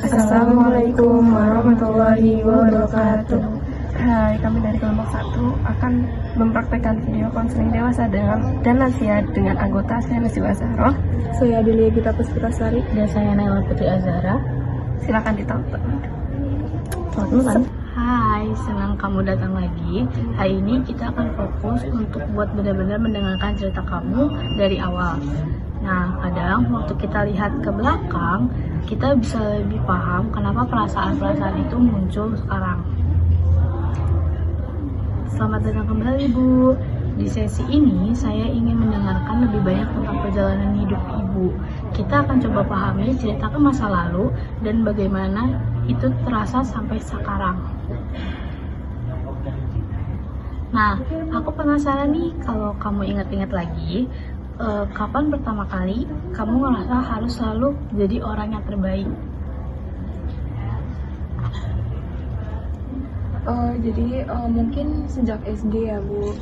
Assalamualaikum warahmatullahi wabarakatuh. Hai, kami dari kelompok 1 akan mempraktekkan video konseling dewasa dan lansia dengan anggota saya Nasiwa Zahroh. Saya Adelia Gita Puspitasari. Dan saya Naila Putri Azhara. Silakan ditonton. Hai, senang kamu datang lagi. Hari ini kita akan fokus untuk buat benar-benar mendengarkan cerita kamu dari awal. Nah, kadang waktu kita lihat ke belakang, kita bisa lebih paham kenapa perasaan-perasaan itu muncul sekarang. Selamat datang kembali, Bu. Di sesi ini, saya ingin mendengarkan lebih banyak tentang perjalanan hidup Ibu. Kita akan coba pahami cerita ke masa lalu dan bagaimana itu terasa sampai sekarang. Nah, aku penasaran nih kalau kamu ingat-ingat lagi, kapan pertama kali kamu ngerasa harus selalu jadi orang yang terbaik? Jadi mungkin sejak SD ya, Bu.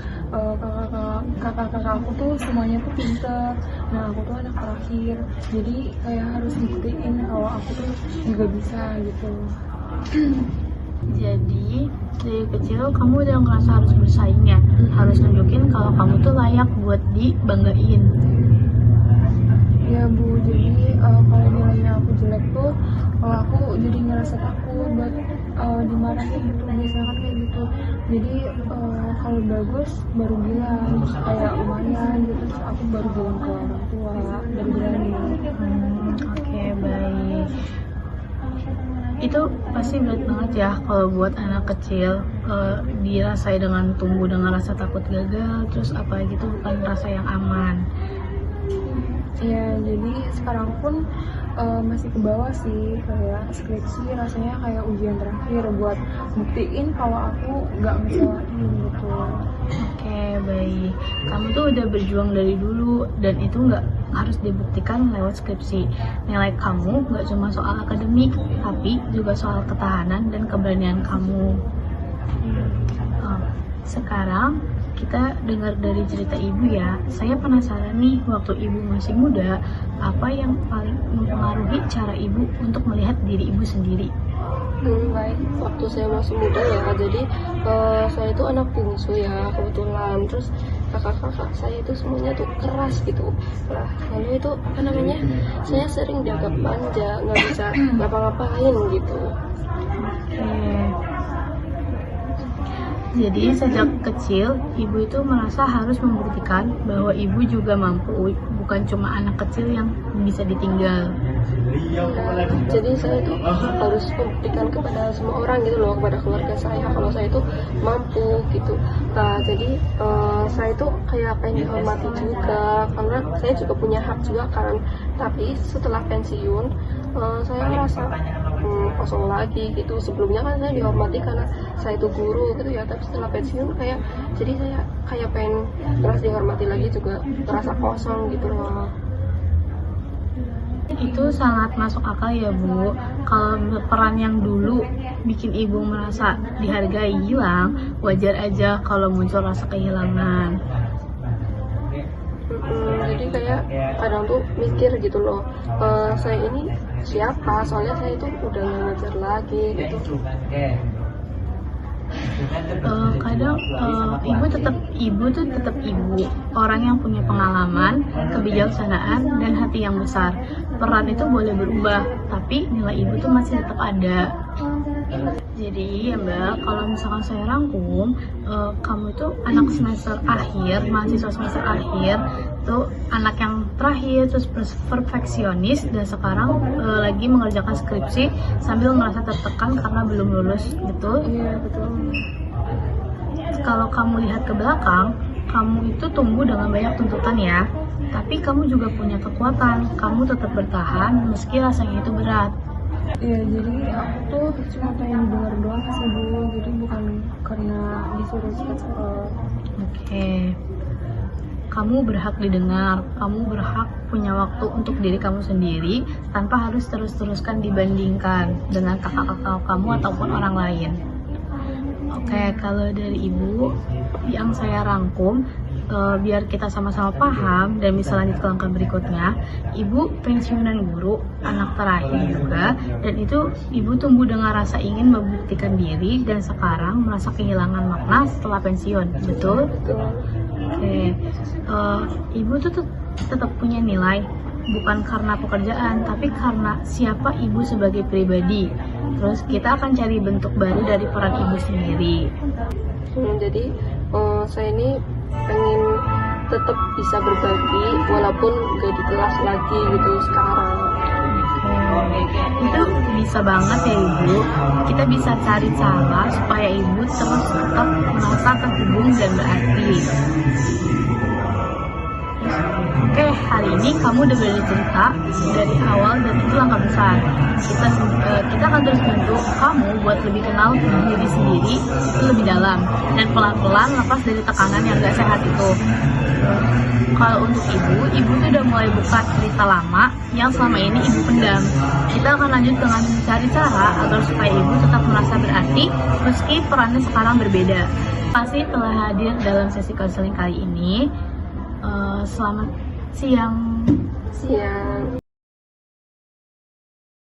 Kakak-kakak aku tuh semuanya tuh pintar. Nah, aku tuh anak terakhir. Jadi kayak harus buktiin kalau aku tuh juga bisa gitu. Jadi dari kecil kamu udah ngerasa harus bersaing ya, harus nunjukin kalau kamu tuh layak buat dibanggain. Ya, Bu, jadi kalau nilainya aku jelek tuh aku jadi ngerasa takut buat dimarahin gitu. Biasanya kan kayak gitu. Jadi kalau bagus baru bilang kayak lumayan gitu, terus aku baru bilang ke orang tua, baru berani. Oke, baik. Itu pasti berat banget ya kalau buat anak kecil dirasai dengan tumbuh dengan rasa takut gagal, terus apa gitu bukan rasa yang aman. Ya, jadi sekarang pun masih ke bawah sih, kayak skripsi rasanya kayak ujian terakhir buat buktiin kalau aku nggak ngecewain gitu. Oke, baik. Kamu tuh udah berjuang dari dulu dan itu nggak harus dibuktikan lewat skripsi. Nilai kamu nggak cuma soal akademik, tapi juga soal ketahanan dan keberanian kamu. Sekarang kita dengar dari cerita ibu ya. Saya penasaran nih, waktu ibu masih muda, apa yang paling mempengaruhi cara ibu untuk melihat diri ibu sendiri? Baik, waktu saya masih muda ya, jadi saya itu anak bungsu ya kebetulan. Terus kakak-kakak saya itu semuanya tuh keras gitu. Nah, lalu itu apa namanya? Saya sering dianggap manja, nggak bisa ngapa-ngapain gitu. Jadi sejak kecil, ibu itu merasa harus membuktikan bahwa ibu juga mampu, bukan cuma anak kecil yang bisa ditinggal. Jadi saya itu harus membuktikan kepada semua orang gitu loh, kepada keluarga saya kalau saya itu mampu gitu. Nah, jadi saya itu kayak pengen dihormati juga, karena saya juga punya hak juga kan. Tapi setelah pensiun, saya merasa kosong lagi gitu. Sebelumnya kan saya dihormati karena saya itu guru gitu ya, tapi setelah pensiun jadi saya kayak pengen terus dihormati lagi juga, terasa kosong gitu loh. Itu sangat masuk akal ya, Bu. Kalau peran yang dulu bikin ibu merasa dihargai hilang, wajar aja kalau muncul rasa kehilangan. Jadi kayak kadang tuh mikir gitu loh, saya ini siapa, soalnya saya itu udah nggak ngajar lagi gitu. Kadang ibu tuh tetap ibu, orang yang punya pengalaman, kebijaksanaan, dan hati yang besar. Peran itu boleh berubah, tapi nilai ibu tuh masih tetap ada. Jadi ya Mbak, kalau misalkan saya rangkum, kamu itu anak semester akhir, mahasiswa semester akhir, itu anak yang terakhir, terus perfeksionis, dan sekarang lagi mengerjakan skripsi sambil merasa tertekan karena belum lulus, betul? Iya, betul. Kalau kamu lihat ke belakang, kamu itu tumbuh dengan banyak tuntutan ya, tapi kamu juga punya kekuatan, kamu tetap bertahan meski rasanya itu berat. Iya, jadi aku tuh cuma pengen dengar doang sih, Bu. Jadi bukan karena disuruh sekolah. Oke. Kamu berhak didengar, kamu berhak punya waktu untuk diri kamu sendiri tanpa harus terus-teruskan dibandingkan dengan kakak-kakak kamu ataupun orang lain. Oke, kalau dari ibu yang saya rangkum, biar kita sama-sama paham dan bisa lanjut ke langkah berikutnya, ibu pensiunan guru, anak terakhir juga, dan itu ibu tumbuh dengan rasa ingin membuktikan diri dan sekarang merasa kehilangan makna setelah pensiun, betul? Oke, ibu tuh tetap punya nilai, bukan karena pekerjaan, tapi karena siapa ibu sebagai pribadi. Terus kita akan cari bentuk baru dari peran ibu sendiri. Jadi saya ini pengen tetap bisa berbagi walaupun gak di kelas lagi gitu sekarang. Itu bisa banget ya ibu. Kita bisa cari cara supaya ibu terus tetap merasa terhubung dan berarti. Oke, hari ini kamu udah belajar cerita dari awal dan itu langkah besar. Kita akan terus bantu kamu buat lebih kenal diri sendiri lebih dalam dan pelan-pelan lepas dari tekanan yang gak sehat itu. Kalau untuk ibu tuh udah mulai buka cerita lama yang selama ini ibu pendam. Kita akan lanjut dengan mencari cara agar supaya ibu tetap merasa berarti meski perannya sekarang berbeda. Pasti telah hadir dalam sesi konseling kali ini. Selamat siang.